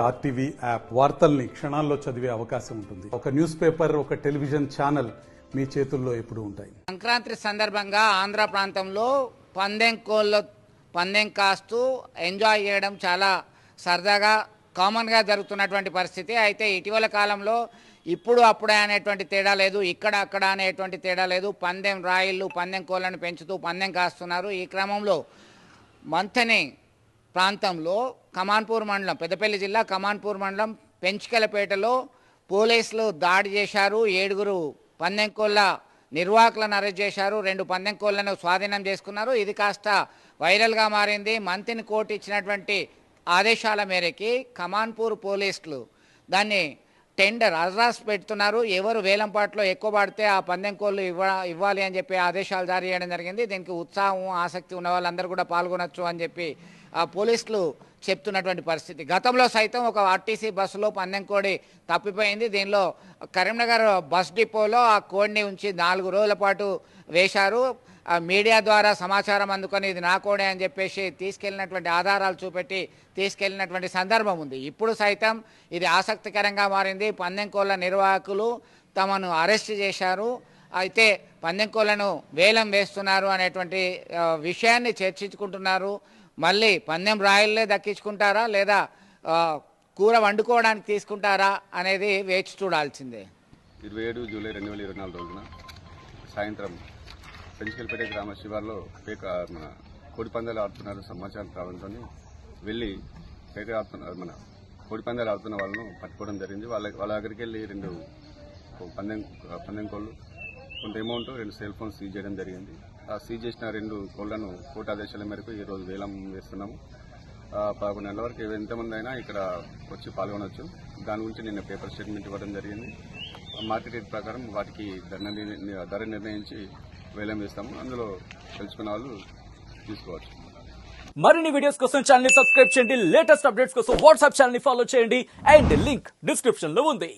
RTV app వార్తల్ని క్షణాల్లో చదివే అవకాశం ఉంటుంది. ఒక న్యూస్ పేపర్, ఒక టెలివిజన్ ఛానల్ మీ చేతుల్లో ఎప్పుడూ ఉంటాయి. సంక్రాంతి సందర్భంగా ఆంధ్ర ప్రాంతంలో పందెం కాస్తూ ఎంజాయ్ చేయడం చాలా సరదాగా కామన్గా జరుగుతున్నటువంటి పరిస్థితి. అయితే ఇటీవల కాలంలో ఇప్పుడు అప్పుడే అనేటువంటి తేడా లేదు, ఇక్కడ అక్కడ అనేటువంటి తేడా లేదు. పందెం రాయిళ్ళు, పందెం కోళ్లను పెంచుతూ పందెం కాస్తున్నారు. ఈ క్రమంలో మంథని ప్రాంతంలో కమాన్పూర్ మండలం, పెద్దపల్లి జిల్లా కమాన్పూర్ మండలం పెంచికలపేటలో పోలీసులు దాడి చేశారు. 7 పందెం కోళ్ల నిర్వాహకులను అరెస్ట్ చేశారు. 2 పందెం కోళ్లను స్వాధీనం చేసుకున్నారు. ఇది కాస్త వైరల్గా మారింది. మంత్రిని కోర్టు ఇచ్చినటువంటి ఆదేశాల మేరకి కమాన్పూర్ పోలీసులు దాన్ని టెండర్ అర్రాస్ పెడుతున్నారు. ఎవరు వేలంపాట్లో ఎక్కువ పడితే ఆ పందెం కోళ్ళు ఇవ్వాలి అని చెప్పి ఆదేశాలు జారీ చేయడం జరిగింది. దీనికి ఉత్సాహం, ఆసక్తి ఉన్న వాళ్ళందరూ కూడా పాల్గొనొచ్చు అని చెప్పి ఆ పోలీసులు చెప్తున్నటువంటి పరిస్థితి. గతంలో సైతం ఒక ఆర్టీసీ బస్సులో పందెం కోడి తప్పిపోయింది. దీనిలో కరీంనగర్ బస్ డిపోలో ఆ కోడిని ఉంచి 4 రోజుల పాటు వేశారు. మీడియా ద్వారా సమాచారం అందుకొని ఇది నా కోడే అని చెప్పేసి తీసుకెళ్ళినటువంటి ఆధారాలు చూపెట్టి తీసుకెళ్ళినటువంటి సందర్భం ఉంది. ఇప్పుడు సైతం ఇది ఆసక్తికరంగా మారింది. పందెం కోళ్ల నిర్వాహకులు తమను అరెస్ట్ చేశారు. అయితే పందెం కోళ్లను వేలం వేస్తున్నారు అనేటువంటి విషయాన్ని చర్చించుకుంటున్నారు. మళ్ళీ పందెం రాయిల్లే దక్కించుకుంటారా లేదా కూర వండుకోవడానికి తీసుకుంటారా అనేది వేచి చూడాల్సిందే. 27 జూలై 2024 రోజున సాయంత్రం పెంచికల్పేట గ్రామ శివార్లో మన కోడి పందాలు ఆడుతున్నారు సమాచారం రావడంతో వెళ్ళి మన కోడి పందాలు ఆడుతున్న వాళ్ళను పట్టుకోవడం జరిగింది. వాళ్ళ దగ్గరికి వెళ్ళి 2 పందెం కోళ్ళు, కొంత అమౌంట్, 2 సెల్ ఫోన్స్ సీజ్ చేయడం జరిగింది. ఆ సీజ్ చేసిన 2 కోళ్లను కోర్టు ఆదేశాల మేరకు ఈరోజు వేలం వేస్తున్నాము. 11 గంటల వరకు ఎంతమంది అయినా ఇక్కడ వచ్చి పాల్గొనవచ్చు. దాని గురించి నిన్న పేపర్ స్టేట్మెంట్ ఇవ్వడం జరిగింది. మార్కెట్ రేట్ ప్రకారం వాటికి ధర నిర్ణయించి వేలం వేస్తాము. అందులో తెలుసుకున్న వాళ్ళు తీసుకోవచ్చు. మరిన్ని వీడియోస్ కోసం ఛానల్ ని సబ్స్క్రైబ్ చేయండి. లేటెస్ట్ అప్డేట్స్ కోసం వాట్సాప్ ఛానల్ ని ఫాలో చేయండి. అండ్ లింక్ డిస్క్రిప్షన్ లో ఉంది.